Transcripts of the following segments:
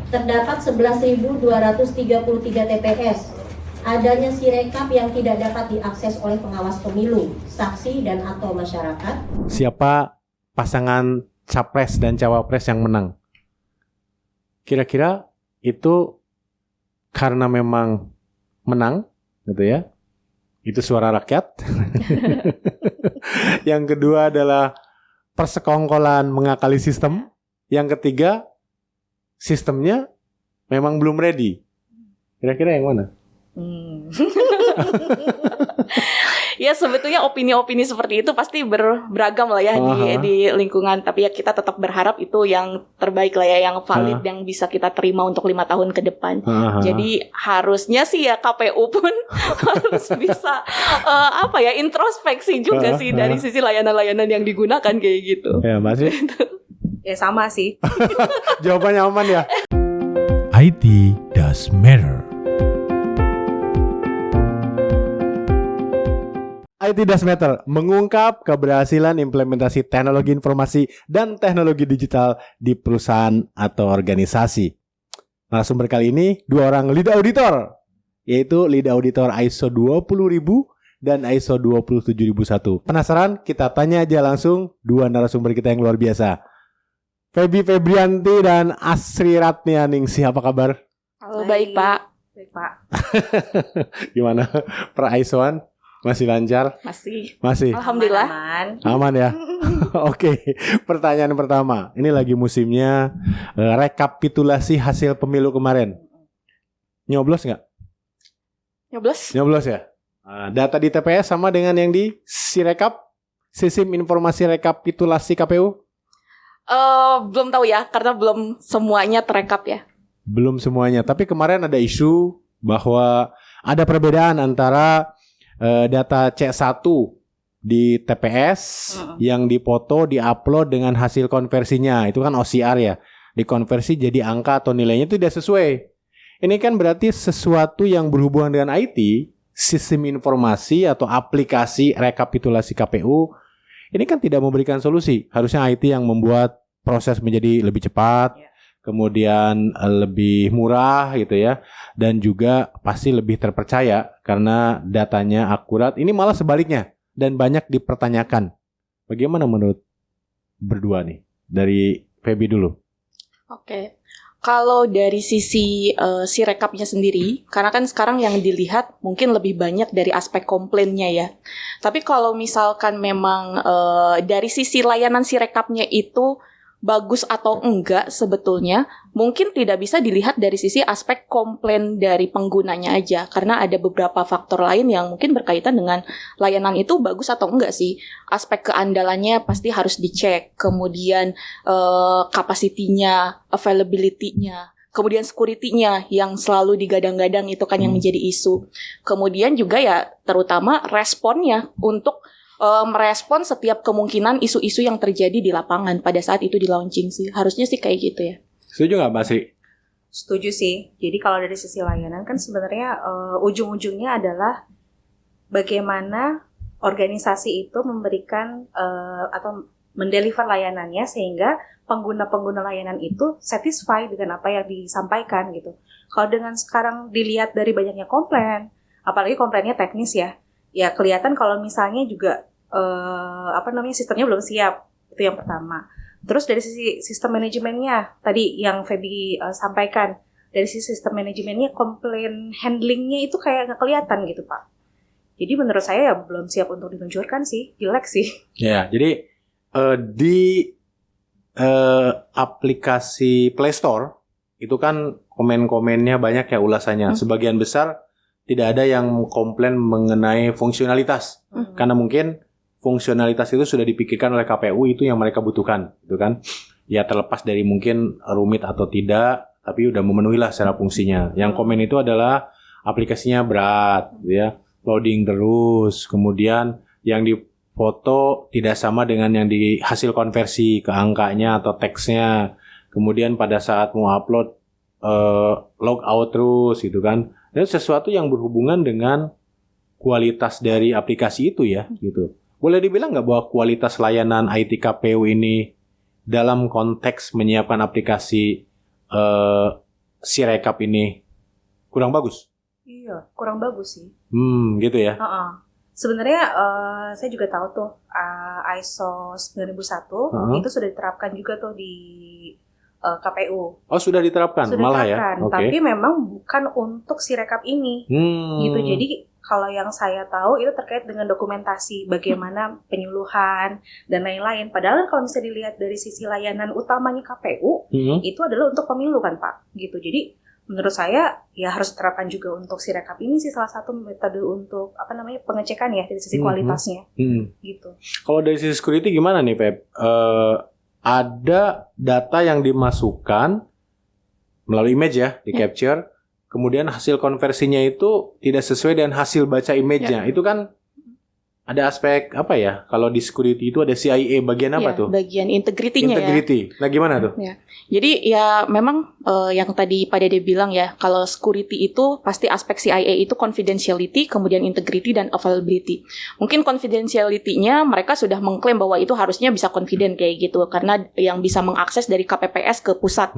terdapat 11.233 TPS. Adanya Sirekap yang tidak dapat diakses oleh pengawas pemilu, saksi dan atau masyarakat. Siapa pasangan capres dan cawapres yang menang? Kira-kira itu karena memang menang, gitu ya? Itu suara rakyat. Yang kedua adalah persekongkolan mengakali sistem. Yang ketiga, sistemnya memang belum ready. Kira-kira yang mana? Ya sebetulnya opini-opini seperti itu pasti beragam lah ya di lingkungan. Tapi ya kita tetap berharap itu yang terbaik lah ya, yang valid, yang bisa kita terima untuk 5 tahun ke depan. Jadi harusnya sih ya KPU pun harus bisa introspeksi juga sih dari sisi layanan-layanan yang digunakan kayak gitu. Ya masih. Ya sama sih. Jawabannya aman ya. IT does matter. IT Does Matter mengungkap keberhasilan implementasi teknologi informasi dan teknologi digital di perusahaan atau organisasi. Narasumber kali ini 2 orang lead auditor, yaitu lead auditor ISO 20000 dan ISO 27001. Penasaran? Kita tanya aja langsung 2 narasumber kita yang luar biasa. Feby Febrianti dan Asri Ratnianingsih, apa kabar? Halo, baik Pak. Baik Pak. Gimana? Per-ISO-an? Masih lancar? Masih. Alhamdulillah. Aman ya. Oke. Pertanyaan pertama. Ini lagi musimnya rekapitulasi hasil pemilu kemarin. Nyoblos nggak? Nyoblos ya. Data di TPS sama dengan yang di Sirekap, Sistem Informasi Rekapitulasi KPU? Belum tahu ya, karena belum semuanya terekap ya. Belum semuanya. Tapi kemarin ada isu bahwa ada perbedaan antara data C1 di TPS yang dipoto, diupload dengan hasil konversinya. Itu kan OCR ya. Dikonversi jadi angka atau nilainya itu tidak sesuai. Ini kan berarti sesuatu yang berhubungan dengan IT, sistem informasi atau aplikasi rekapitulasi KPU, ini kan tidak memberikan solusi. Harusnya IT yang membuat proses menjadi lebih cepat, kemudian lebih murah gitu ya, dan juga pasti lebih terpercaya karena datanya akurat. Ini malah sebaliknya dan banyak dipertanyakan. Bagaimana menurut berdua nih? Dari Feby dulu. Oke. Kalau dari sisi Sirekapnya sendiri, karena kan sekarang yang dilihat mungkin lebih banyak dari aspek komplainnya ya. Tapi kalau misalkan memang dari sisi layanan Sirekapnya itu bagus atau enggak sebetulnya mungkin tidak bisa dilihat dari sisi aspek komplain dari penggunanya aja, karena ada beberapa faktor lain yang mungkin berkaitan dengan layanan itu bagus atau enggak sih. Aspek keandalannya pasti harus dicek, kemudian capacity-nya, availability-nya, kemudian security-nya yang selalu digadang-gadang itu kan yang menjadi isu. Kemudian juga ya terutama responnya untuk merespon setiap kemungkinan isu-isu yang terjadi di lapangan pada saat itu di launching sih. Harusnya sih kayak gitu ya. Setuju nggak Mbak Sri? Setuju sih. Jadi kalau dari sisi layanan kan sebenarnya ujung-ujungnya adalah bagaimana organisasi itu memberikan atau mendeliver layanannya sehingga pengguna-pengguna layanan itu satisfied dengan apa yang disampaikan gitu. Kalau dengan sekarang dilihat dari banyaknya komplain, apalagi komplainnya teknis ya kelihatan kalau misalnya juga sistemnya belum siap, itu yang pertama. Terus dari sisi sistem manajemennya tadi yang Feby sampaikan, dari sisi sistem manajemennya komplain handlingnya itu kayak nggak kelihatan gitu Pak. Jadi menurut saya ya belum siap untuk diluncurkan sih, jelek sih. Ya, jadi di aplikasi Play Store itu kan komen-komennya banyak ya ulasannya. Sebagian besar tidak ada yang komplain mengenai fungsionalitas. Karena mungkin fungsionalitas itu sudah dipikirkan oleh KPU, itu yang mereka butuhkan, gitu kan. Ya terlepas dari mungkin rumit atau tidak, tapi udah memenuhi lah secara fungsinya. Yang komen itu adalah aplikasinya berat, gitu ya. Loading terus, kemudian yang difoto tidak sama dengan yang di hasil konversi ke angkanya atau teksnya. Kemudian pada saat mau upload log out terus, gitu kan. Dan sesuatu yang berhubungan dengan kualitas dari aplikasi itu ya, gitu. Boleh dibilang nggak bahwa kualitas layanan IT KPU ini dalam konteks menyiapkan aplikasi Sirekap ini kurang bagus? Iya, kurang bagus sih. Gitu ya. Sebenarnya saya juga tahu tuh ISO 9001 itu sudah diterapkan juga tuh di KPU. Oh, sudah diterapkan Sudah malah diterapkan, ya. tapi memang bukan untuk Sirekap ini. Gitu. Jadi kalau yang saya tahu itu terkait dengan dokumentasi bagaimana penyuluhan dan lain-lain. Padahal kalau misalnya dilihat dari sisi layanan utamanya KPU itu adalah untuk pemilu kan Pak. Gitu. Jadi menurut saya ya harus diterapkan juga untuk Sirekap ini sih salah satu metode untuk pengecekan ya dari sisi kualitasnya. Gitu. Kalau dari sisi security gimana nih Pep? Ada data yang dimasukkan melalui image ya, di capture. Kemudian hasil konversinya itu tidak sesuai dengan hasil baca image-nya. Itu kan ada aspek apa ya? Kalau di security itu ada CIA bagian apa tuh? Bagian integrity-nya ya. Nah, gimana tuh? Ya. Jadi ya memang yang tadi Pak Dede bilang ya, kalau security itu pasti aspek CIA itu confidentiality, kemudian integrity dan availability. Mungkin confidentiality-nya mereka sudah mengklaim bahwa itu harusnya bisa confident kayak gitu karena yang bisa mengakses dari KPPS ke pusat.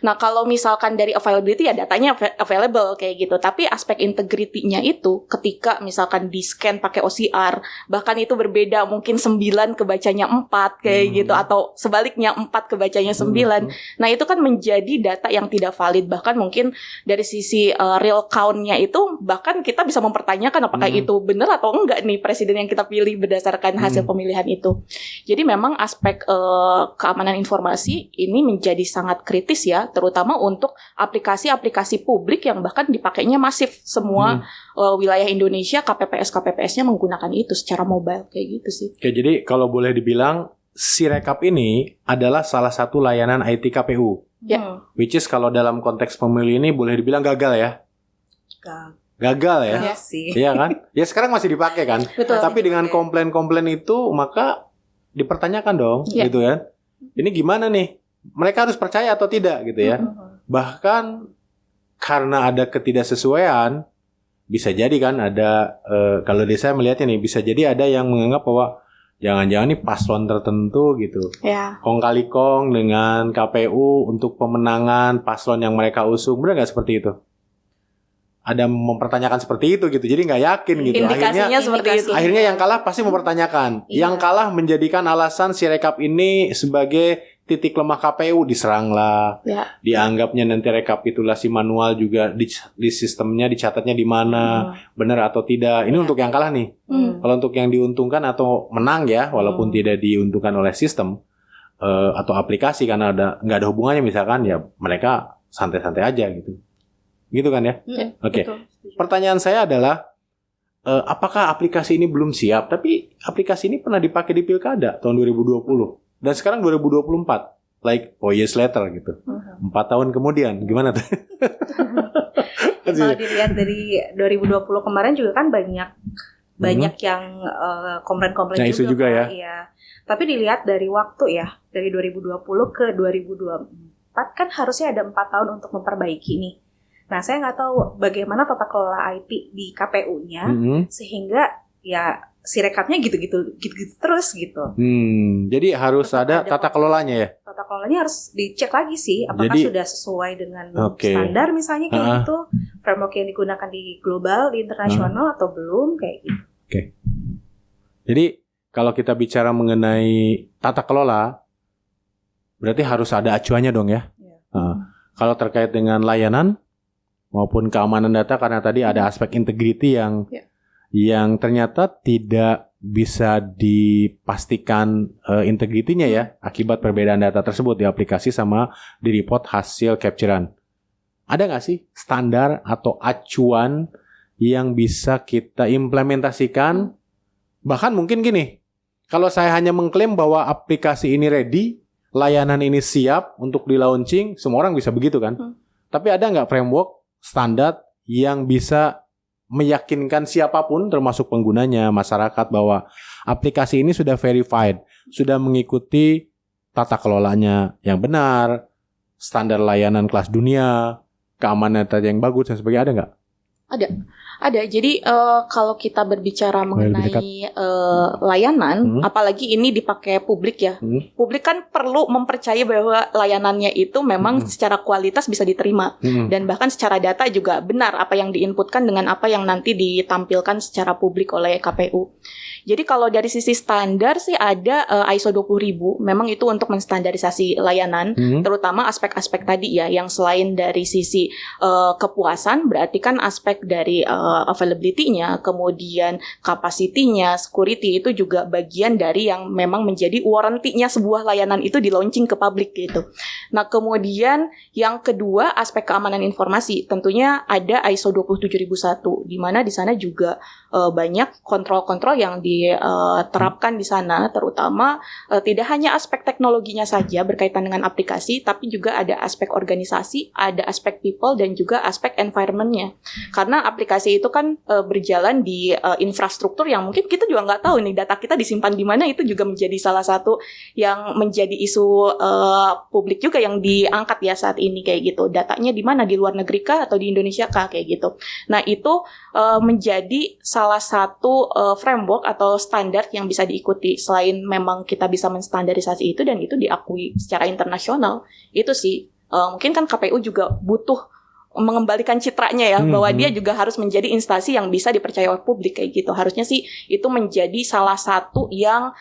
Nah, kalau misalkan dari availability ya datanya available kayak gitu. Tapi aspek integrity-nya itu ketika misalkan di-scan pakai OCR, bahkan itu berbeda, mungkin 9 kebacanya 4 kayak gitu, atau sebaliknya 4 kebacanya 9. Nah, itu kan menjadi data yang tidak valid. Bahkan mungkin dari sisi real count-nya itu bahkan kita bisa mempertanyakan apakah itu benar atau enggak nih presiden yang kita pilih berdasarkan hasil pemilihan itu. Jadi memang aspek keamanan informasi ini menjadi sangat kritis ya, terutama untuk aplikasi-aplikasi publik yang bahkan dipakainya masif semua wilayah Indonesia, KPPS-nya menggunakan itu secara mobile kayak gitu sih. Oke, jadi kalau boleh dibilang Sirekap ini adalah salah satu layanan IT KPU. Ya. Which is kalau dalam konteks pemilu ini boleh dibilang gagal ya. Gagal ya. Iya sih. Iya kan? Ya sekarang masih dipakai kan. Betul. Tapi dengan komplain-komplain itu maka dipertanyakan dong, gitu ya. Ini gimana nih? Mereka harus percaya atau tidak gitu ya. Bahkan karena ada ketidaksesuaian, bisa jadi kan ada kalau di saya melihatnya nih, bisa jadi ada yang menganggap bahwa jangan-jangan nih paslon tertentu gitu. Ya. Kong kali kong dengan KPU untuk pemenangan paslon yang mereka usung. Benar nggak seperti itu? Ada mempertanyakan seperti itu gitu. Jadi nggak yakin gitu. Indikasinya seperti itu. Akhirnya yang kalah pasti mempertanyakan. Yang kalah menjadikan alasan Sirekap ini sebagai titik lemah KPU, diseranglah. Ya. Dianggapnya nanti rekapitulasi manual juga di sistemnya dicatatnya di mana, benar atau tidak. Ini untuk yang kalah nih. Kalau untuk yang diuntungkan atau menang ya, walaupun tidak diuntungkan oleh sistem atau aplikasi karena nggak ada hubungannya misalkan, ya mereka santai-santai aja gitu. Gitu kan ya? Oke. Pertanyaan saya adalah apakah aplikasi ini belum siap? Tapi aplikasi ini pernah dipakai di Pilkada tahun 2020. Dan sekarang 2024, like 4 years later gitu. 4 tahun kemudian, gimana tuh? Kalau dilihat dari 2020 kemarin juga kan banyak yang komplain-komplain juga ya. Iya. Tapi dilihat dari waktu ya, dari 2020 ke 2024 kan harusnya ada 4 tahun untuk memperbaiki nih. Nah, saya nggak tahu bagaimana tata kelola IT di KPU-nya sehingga ya Sirekapnya gitu-gitu terus gitu. Jadi harus ada tata kelolanya ya. Tata kelolanya harus dicek lagi sih, apakah sudah sesuai dengan standar misalnya kayak gitu, framework yang digunakan di global, di internasional atau belum kayak gitu. Oke. Jadi kalau kita bicara mengenai tata kelola, berarti harus ada acuannya dong ya. Kalau terkait dengan layanan maupun keamanan data, karena tadi ada aspek integrity yang ternyata tidak bisa dipastikan integritinya ya akibat perbedaan data tersebut di aplikasi sama di report hasil capturean. Ada nggak sih standar atau acuan yang bisa kita implementasikan? Bahkan mungkin gini, kalau saya hanya mengklaim bahwa aplikasi ini ready, layanan ini siap untuk di launching, semua orang bisa begitu kan? Tapi ada nggak framework standar yang bisa meyakinkan siapapun termasuk penggunanya, masyarakat bahwa aplikasi ini sudah verified, sudah mengikuti tata kelolanya yang benar, standar layanan kelas dunia, keamanan data yang bagus dan sebagainya, ada nggak? Ada. Jadi kalau kita berbicara mengenai layanan, apalagi ini dipakai publik ya. Publik kan perlu mempercayai bahwa layanannya itu memang secara kualitas bisa diterima. Dan bahkan secara data juga benar apa yang diinputkan dengan apa yang nanti ditampilkan secara publik oleh KPU. Jadi kalau dari sisi standar sih ada ISO 20000, memang itu untuk menstandarisasi layanan, terutama aspek-aspek tadi ya, yang selain dari sisi kepuasan, berarti kan aspek dari availability-nya, kemudian capacity-nya, security itu juga bagian dari yang memang menjadi warranty-nya sebuah layanan itu di launching ke publik gitu. Nah kemudian yang kedua aspek keamanan informasi, tentunya ada ISO 27001, di mana di sana juga banyak kontrol-kontrol yang diterapkan di sana, terutama tidak hanya aspek teknologinya saja berkaitan dengan aplikasi, tapi juga ada aspek organisasi, ada aspek people, dan juga aspek environment-nya. Karena aplikasi itu kan berjalan di infrastruktur yang mungkin kita juga nggak tahu nih data kita disimpan di mana, itu juga menjadi salah satu yang menjadi isu publik juga yang diangkat ya saat ini kayak gitu. Datanya di mana, di luar negeri kah atau di Indonesia kah kayak gitu. Nah itu menjadi salah satu framework atau standar yang bisa diikuti selain memang kita bisa menstandarisasi itu dan itu diakui secara internasional. Itu sih mungkin kan KPU juga butuh mengembalikan citranya ya, bahwa dia juga harus menjadi instansi yang bisa dipercaya oleh publik kayak gitu. Harusnya sih itu menjadi salah satu yang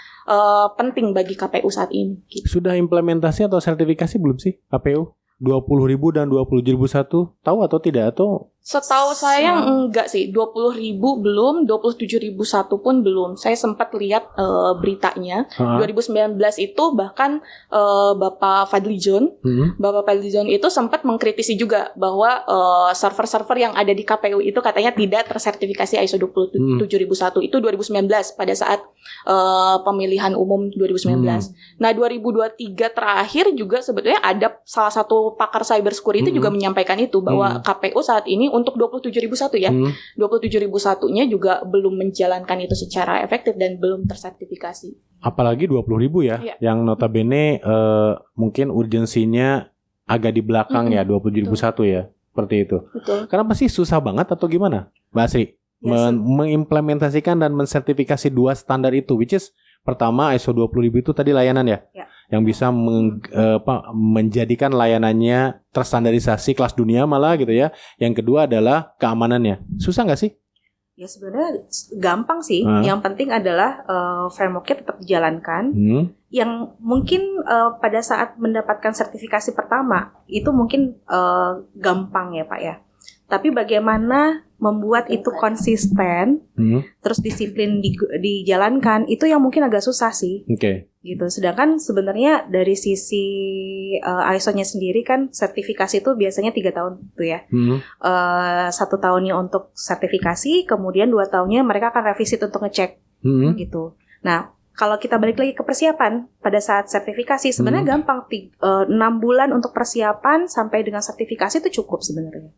penting bagi KPU saat ini gitu. Sudah implementasi atau sertifikasi belum sih KPU? 20.000 dan 27.001 tahu atau tidak, atau setahu saya enggak sih, 20.000 belum, 27.001 pun belum. Saya sempat lihat beritanya. 2019 itu bahkan Bapak Fadlizon itu sempat mengkritisi juga bahwa server-server yang ada di KPU itu katanya tidak tersertifikasi ISO 27001. Itu 2019 pada saat pemilihan umum 2019. Nah 2023 terakhir juga sebetulnya ada salah satu pakar cyber security juga menyampaikan itu, bahwa KPU saat ini untuk 27.001 ya, 27.001-nya juga belum menjalankan itu secara efektif dan belum tersertifikasi. Apalagi 20.000 ya, yang notabene mungkin urgensinya agak di belakang ya, 27.001 ya, seperti itu. Betul. Kenapa sih susah banget atau gimana, Mbak Asri? Mengimplementasikan dan mensertifikasi dua standar itu, which is pertama ISO 20.000 itu tadi layanan ya, yang bisa menjadikan layanannya terstandarisasi kelas dunia malah gitu ya. Yang kedua adalah keamanannya. Susah nggak sih? Ya sebenarnya gampang sih. Yang penting adalah frameworknya tetap dijalankan. Yang mungkin pada saat mendapatkan sertifikasi pertama itu mungkin gampang ya Pak ya. Tapi bagaimana membuat itu konsisten, terus disiplin dijalankan, itu yang mungkin agak susah sih. Gitu. Sedangkan sebenarnya dari sisi ISO-nya sendiri kan sertifikasi itu biasanya 3 tahun tuh ya. 1 tahunnya untuk sertifikasi, kemudian 2 tahunnya mereka akan revisit untuk ngecek gitu. Nah, kalau kita balik lagi ke persiapan pada saat sertifikasi sebenarnya gampang, 6 bulan untuk persiapan sampai dengan sertifikasi itu cukup sebenarnya.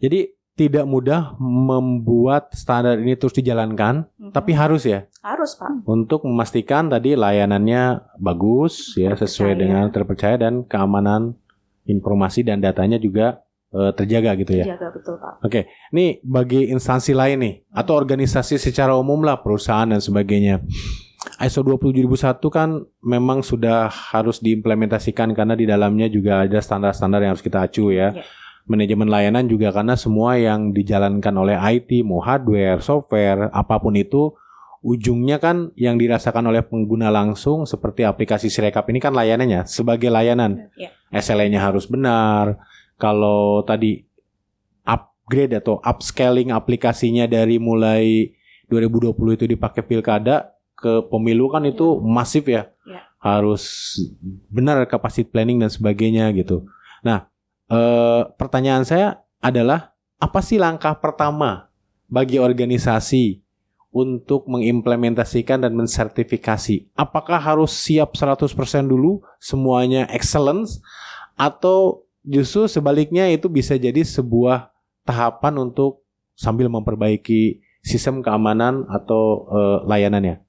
Jadi tidak mudah membuat standar ini terus dijalankan, tapi harus ya. Harus Pak. Untuk memastikan tadi layanannya bagus ya, sesuai dengan terpercaya, dan keamanan informasi dan datanya juga terjaga gitu ya. Terjaga, betul Pak. Ini bagi instansi lain nih atau organisasi secara umum lah, perusahaan dan sebagainya. ISO 27001 kan memang sudah harus diimplementasikan karena di dalamnya juga ada standar-standar yang harus kita acu ya. Manajemen layanan juga karena semua yang dijalankan oleh IT, mau hardware, software, apapun itu, ujungnya kan yang dirasakan oleh pengguna langsung seperti aplikasi Sirekap ini kan layanannya sebagai layanan. SLA-nya harus benar. Kalau tadi upgrade atau upscaling aplikasinya dari mulai 2020 itu dipakai pilkada ke pemilu kan itu masif ya. Harus benar capacity planning dan sebagainya gitu. Nah, pertanyaan saya adalah apa sih langkah pertama bagi organisasi untuk mengimplementasikan dan mensertifikasi? Apakah harus siap 100% dulu, semuanya excellence, atau justru sebaliknya itu bisa jadi sebuah tahapan untuk sambil memperbaiki sistem keamanan atau layanannya?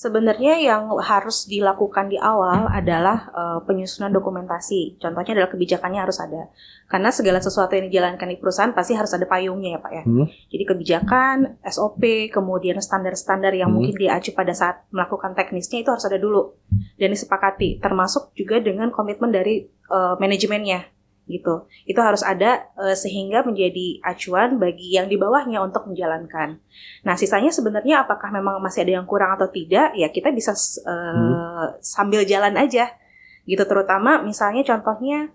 Sebenarnya yang harus dilakukan di awal adalah penyusunan dokumentasi. Contohnya adalah kebijakannya harus ada. Karena segala sesuatu yang dijalankan di perusahaan pasti harus ada payungnya ya Pak ya. Jadi kebijakan, SOP, kemudian standar-standar yang mungkin diacu pada saat melakukan teknisnya itu harus ada dulu. Dan disepakati, termasuk juga dengan komitmen dari manajemennya. Gitu. Itu harus ada sehingga menjadi acuan bagi yang di bawahnya untuk menjalankan. Nah, sisanya sebenarnya apakah memang masih ada yang kurang atau tidak, ya kita bisa sambil jalan aja. Gitu, terutama misalnya contohnya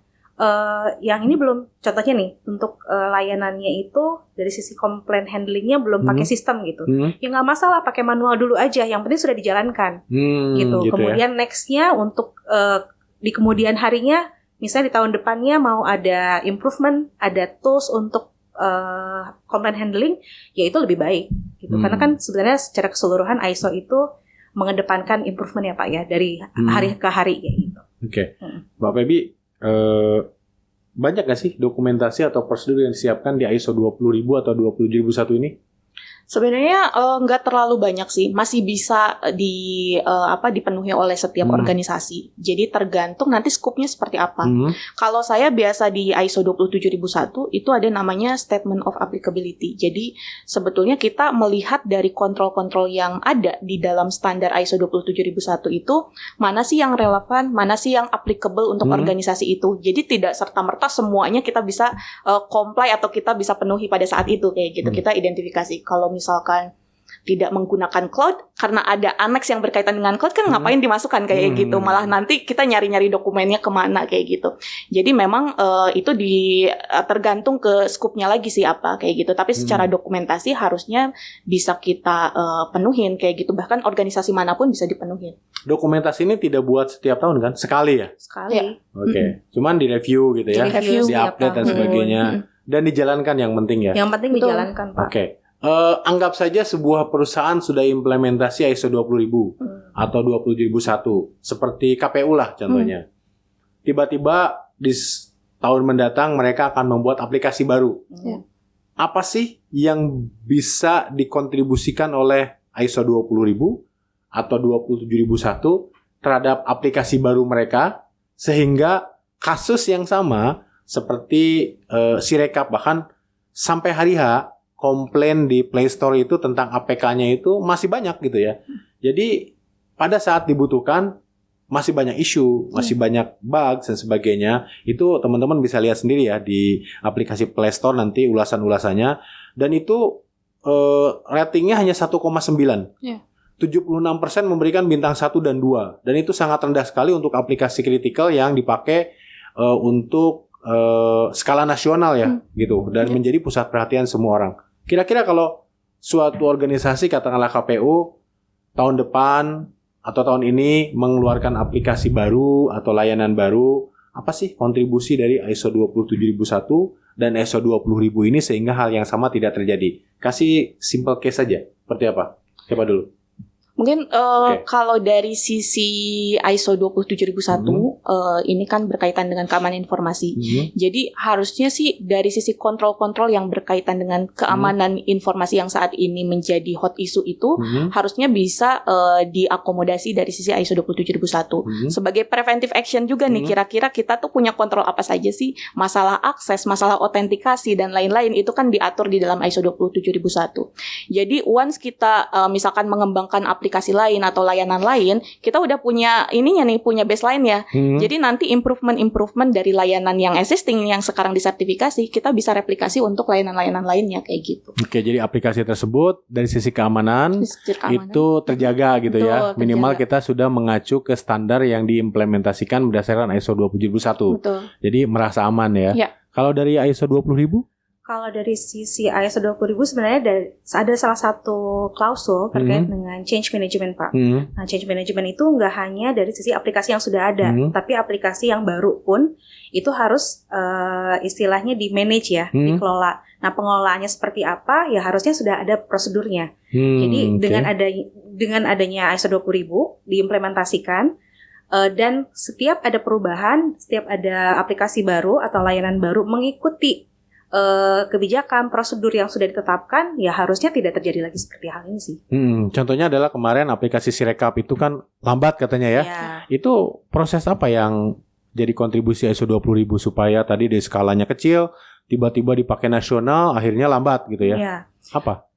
yang ini belum, contohnya nih untuk layanannya itu dari sisi complaint handlingnya belum pakai sistem gitu. Ya nggak masalah, pakai manual dulu aja, yang penting sudah dijalankan. Gitu. Kemudian nextnya untuk di kemudian harinya, misalnya di tahun depannya mau ada improvement, ada tools untuk complaint handling, ya itu lebih baik gitu. Karena kan sebenarnya secara keseluruhan ISO itu mengedepankan improvement ya Pak ya, dari hari ke hari kayak gitu. Oke. Mbak Febi, banyak gak sih dokumentasi atau prosedur yang disiapkan di ISO 20000 atau 27001 ini? Sebenarnya nggak terlalu banyak sih, masih bisa dipenuhi oleh setiap organisasi. Jadi tergantung nanti skupnya seperti apa. Kalau saya biasa di ISO 27001 itu ada namanya Statement of Applicability. Jadi sebetulnya kita melihat dari kontrol-kontrol yang ada di dalam standar ISO 27001 itu mana sih yang relevan, mana sih yang applicable untuk organisasi itu. Jadi tidak serta-merta semuanya kita bisa comply atau kita bisa penuhi pada saat itu kayak gitu. Kita identifikasi. Kalau misalkan tidak menggunakan cloud karena ada annex yang berkaitan dengan cloud kan ngapain dimasukkan kayak gitu, malah nanti kita nyari-nyari dokumennya kemana kayak gitu. Jadi memang itu tergantung ke skupnya lagi sih apa kayak gitu, tapi secara dokumentasi harusnya bisa kita penuhin kayak gitu, bahkan organisasi manapun bisa dipenuhin. Dokumentasi ini tidak buat setiap tahun kan? Sekali ya? Sekali. Ya. Oke. Cuman di review gitu ya, di-update dan sebagainya, dan dijalankan yang penting ya. Yang penting dijalankan Pak. Oke. Anggap saja sebuah perusahaan sudah implementasi ISO 20000 atau 27001 seperti KPU lah contohnya. Tiba-tiba di tahun mendatang mereka akan membuat aplikasi baru. Apa sih yang bisa dikontribusikan oleh ISO 20000 atau 27001 terhadap aplikasi baru mereka sehingga kasus yang sama seperti Sirekap bahkan sampai hari H komplain di Play Store itu tentang APK-nya itu masih banyak gitu ya. Jadi pada saat dibutuhkan masih banyak isu, masih banyak bugs dan sebagainya. Itu teman-teman bisa lihat sendiri ya di aplikasi Play Store nanti ulasan-ulasannya. Dan itu ratingnya hanya 1,9. 76% memberikan bintang 1 dan 2. Dan itu sangat rendah sekali untuk aplikasi kritikal yang dipakai untuk skala nasional ya gitu. Dan menjadi pusat perhatian semua orang. Kira-kira kalau suatu organisasi katakanlah KPU tahun depan atau tahun ini mengeluarkan aplikasi baru atau layanan baru, apa sih kontribusi dari ISO 27001 dan ISO 20000 ini sehingga hal yang sama tidak terjadi? Kasih simple case saja. Seperti apa? Siapa dulu? Mungkin kalau dari sisi ISO 27001 ini kan berkaitan dengan keamanan informasi. Jadi harusnya sih dari sisi kontrol-kontrol yang berkaitan dengan keamanan informasi yang saat ini menjadi hot issue itu harusnya bisa diakomodasi dari sisi ISO 27001. Sebagai preventive action juga nih, kira-kira kita tuh punya kontrol apa saja sih? Masalah akses, masalah autentikasi dan lain-lain itu kan diatur di dalam ISO 27001. Jadi once kita misalkan mengembangkan aplikasi lain atau layanan lain, kita udah punya ininya nih, punya baseline ya. Jadi nanti improvement dari layanan yang existing yang sekarang disertifikasi, kita bisa replikasi untuk layanan-layanan lainnya kayak gitu. Oke, jadi aplikasi tersebut dari sisi keamanan, itu terjaga gitu. Betul, ya. Minimal kita sudah mengacu ke standar yang diimplementasikan berdasarkan ISO 27001. Betul. Jadi merasa aman ya. Kalau dari ISO 20000? Kalau dari sisi ISO 20000 sebenarnya ada salah satu klausul terkait dengan change management Pak. Nah, change management itu nggak hanya dari sisi aplikasi yang sudah ada, tapi aplikasi yang baru pun itu harus istilahnya di-manage ya, dikelola. Nah, pengelolaannya seperti apa? Ya harusnya sudah ada prosedurnya. Jadi dengan adanya ISO 20000 diimplementasikan, dan setiap ada perubahan, setiap ada aplikasi baru atau layanan baru mengikuti kebijakan, prosedur yang sudah ditetapkan, ya harusnya tidak terjadi lagi seperti hal ini sih. Contohnya adalah kemarin aplikasi Sirekap itu kan lambat katanya ya. Ya. Itu proses apa yang jadi kontribusi ISO 20.000 supaya tadi di skalanya kecil, tiba-tiba dipakai nasional, akhirnya lambat gitu ya? Ya. Apa?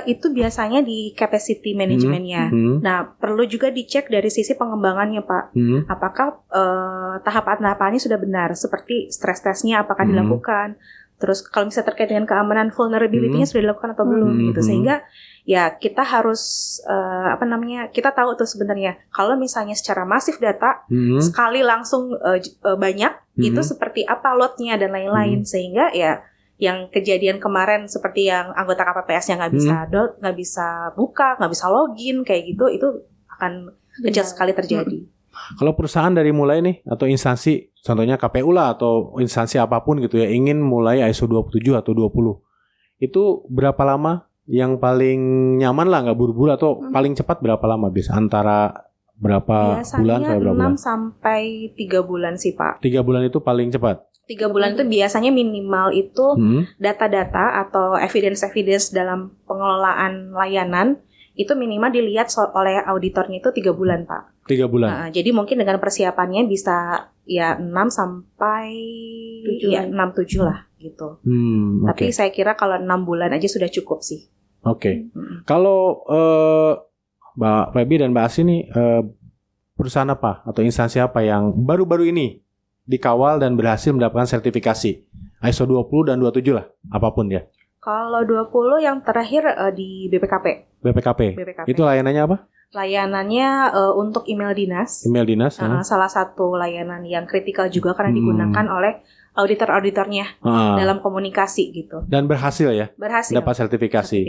Itu biasanya di capacity manajemennya. Nah, perlu juga dicek dari sisi pengembangannya, Pak. Apakah tahapan-tahapannya sudah benar, seperti stress testnya apakah dilakukan. Terus kalau misalnya terkait dengan keamanan vulnerability-nya sudah dilakukan atau belum gitu. Sehingga ya kita harus kita tahu tuh sebenarnya kalau misalnya secara masif data sekali langsung banyak itu seperti apa load-nya dan lain-lain. Sehingga ya yang kejadian kemarin seperti yang anggota KPPS-nya nggak bisa buka, nggak bisa login kayak gitu, itu akan kejam sekali terjadi. Kalau perusahaan dari mulai nih atau instansi, contohnya KPU lah atau instansi apapun gitu ya, ingin mulai ISO 27 atau 20, itu berapa lama yang paling nyaman lah, nggak buru-buru, atau paling cepat berapa lama bisa? Antara berapa bulan sampai berapa bulan? Biasanya 6 sampai 3 bulan sih, Pak. 3 bulan itu paling cepat? 3 bulan itu biasanya minimal itu data-data atau evidence-evidence dalam pengelolaan layanan itu minimal dilihat oleh auditornya itu 3 bulan, Pak. 3 bulan. Jadi mungkin dengan persiapannya bisa ya 6 sampai 6-7 lah gitu. Tapi saya kira kalau 6 bulan aja sudah cukup sih. Oke. Kalau Mbak Febi dan Mbak Asih nih, perusahaan apa atau instansi apa yang baru-baru ini dikawal dan berhasil mendapatkan sertifikasi ISO 20 dan 27 lah, apapun ya? Kalau 20 yang terakhir di BPKP. BPKP. Itu layanannya apa? Layanannya untuk email dinas. Email dinas. Salah satu layanan yang kritikal juga karena digunakan oleh auditor-auditornya dalam komunikasi gitu. Dan berhasil ya? Berhasil. Dapat sertifikasi.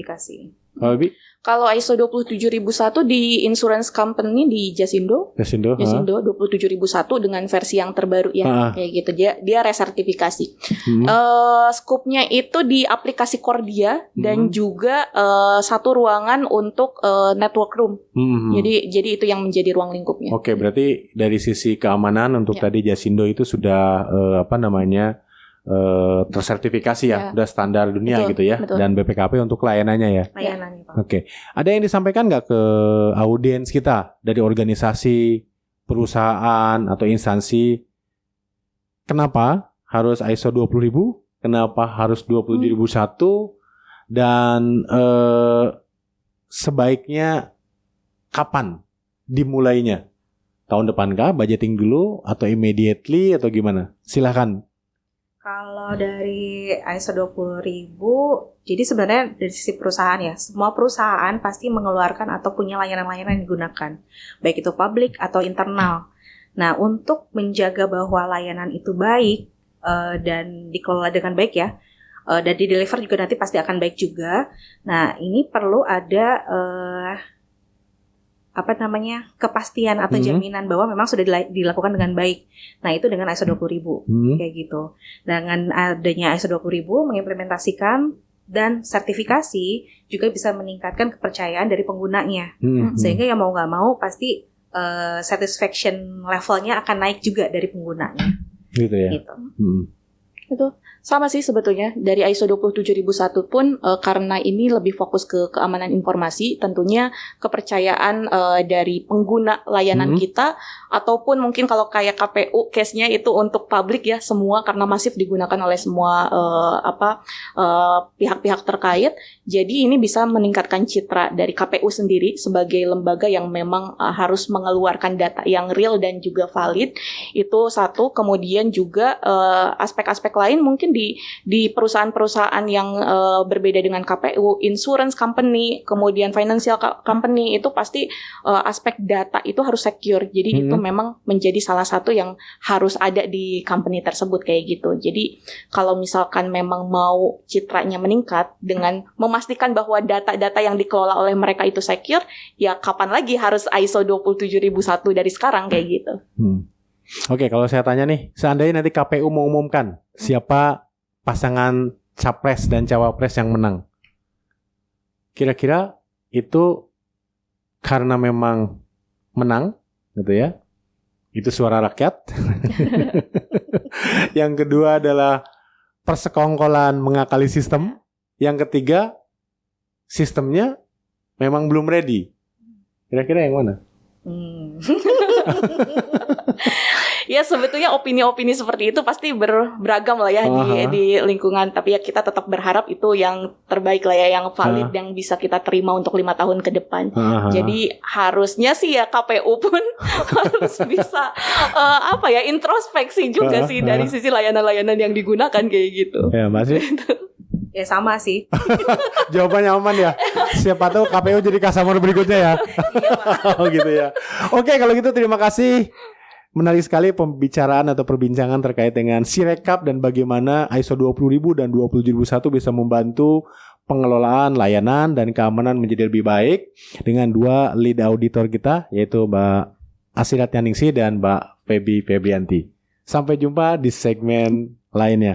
Kalau Bi? Kalau ISO 27001 di insurance company di Jasindo 27001 dengan versi yang terbaru ya, kayak gitu. Dia resertifikasi. Skupnya itu di aplikasi Cordia dan juga satu ruangan untuk network room. Jadi itu yang menjadi ruang lingkupnya. Oke, berarti dari sisi keamanan untuk tadi Jasindo itu sudah tersertifikasi ya, udah standar dunia gitu ya. Betul. Dan BPKP untuk layanannya ya. Layanannya, Pak. Oke. Ada yang disampaikan nggak ke audiens kita dari organisasi, perusahaan atau instansi? Kenapa harus ISO 20.000? Kenapa harus 27.001? Dan sebaiknya kapan dimulainya? Tahun depan kah? Budgeting dulu atau immediately atau gimana? Silakan. Kalau dari ISO 20.000, jadi sebenarnya dari sisi perusahaan ya, semua perusahaan pasti mengeluarkan atau punya layanan-layanan yang digunakan, baik itu publik atau internal. Nah, untuk menjaga bahwa layanan itu baik dan dikelola dengan baik ya, dan di-deliver juga nanti pasti akan baik juga. Nah, ini perlu ada kepastian atau jaminan bahwa memang sudah dilakukan dengan baik. Nah, itu dengan ISO 20.000 kayak gitu. Dengan adanya ISO 20.000 mengimplementasikan dan sertifikasi juga bisa meningkatkan kepercayaan dari penggunanya. Sehingga ya mau nggak mau pasti satisfaction levelnya akan naik juga dari penggunanya. Gitu ya. Gitu. Itu sama sih sebetulnya dari ISO 27001 pun karena ini lebih fokus ke keamanan informasi, tentunya kepercayaan dari pengguna layanan kita, ataupun mungkin kalau kayak KPU case-nya itu untuk publik ya, semua karena masif digunakan oleh semua pihak-pihak terkait. Jadi ini bisa meningkatkan citra dari KPU sendiri sebagai lembaga yang memang harus mengeluarkan data yang real dan juga valid. Itu satu. Kemudian juga aspek-aspek lain mungkin di perusahaan-perusahaan yang berbeda dengan KPU, insurance company, kemudian financial company, itu pasti aspek data itu harus secure. Jadi itu memang menjadi salah satu yang harus ada di company tersebut kayak gitu. Jadi kalau misalkan memang mau citranya meningkat dengan memastikan bahwa data-data yang dikelola oleh mereka itu secure, ya kapan lagi harus ISO 27001 dari sekarang kayak gitu. Oke, kalau saya tanya nih, seandainya nanti KPU mau umumkan siapa pasangan capres dan cawapres yang menang, kira-kira itu karena memang menang, gitu ya? Itu suara rakyat. Yang kedua adalah persekongkolan mengakali sistem. Yang ketiga, sistemnya memang belum ready. Kira-kira yang mana? Ya sebetulnya opini-opini seperti itu pasti beragam lah ya di lingkungan. Tapi ya kita tetap berharap itu yang terbaik lah ya, yang valid, yang bisa kita terima untuk 5 tahun ke depan. Jadi harusnya sih ya KPU pun harus bisa introspeksi juga sih dari sisi layanan-layanan yang digunakan kayak gitu. Ya Mas. Ya sama sih. Jawabannya aman ya. Siapa tahu KPU jadi customer berikutnya ya. Iya, Pak. Oh gitu ya. Oke, kalau gitu terima kasih. Menarik sekali pembicaraan atau perbincangan terkait dengan Sirekap dan bagaimana ISO 20000 dan 27001 bisa membantu pengelolaan layanan dan keamanan menjadi lebih baik dengan dua lead auditor kita, yaitu Mbak Asirat Yaningsih dan Mbak Feby Febrianti. Sampai jumpa di segmen lainnya.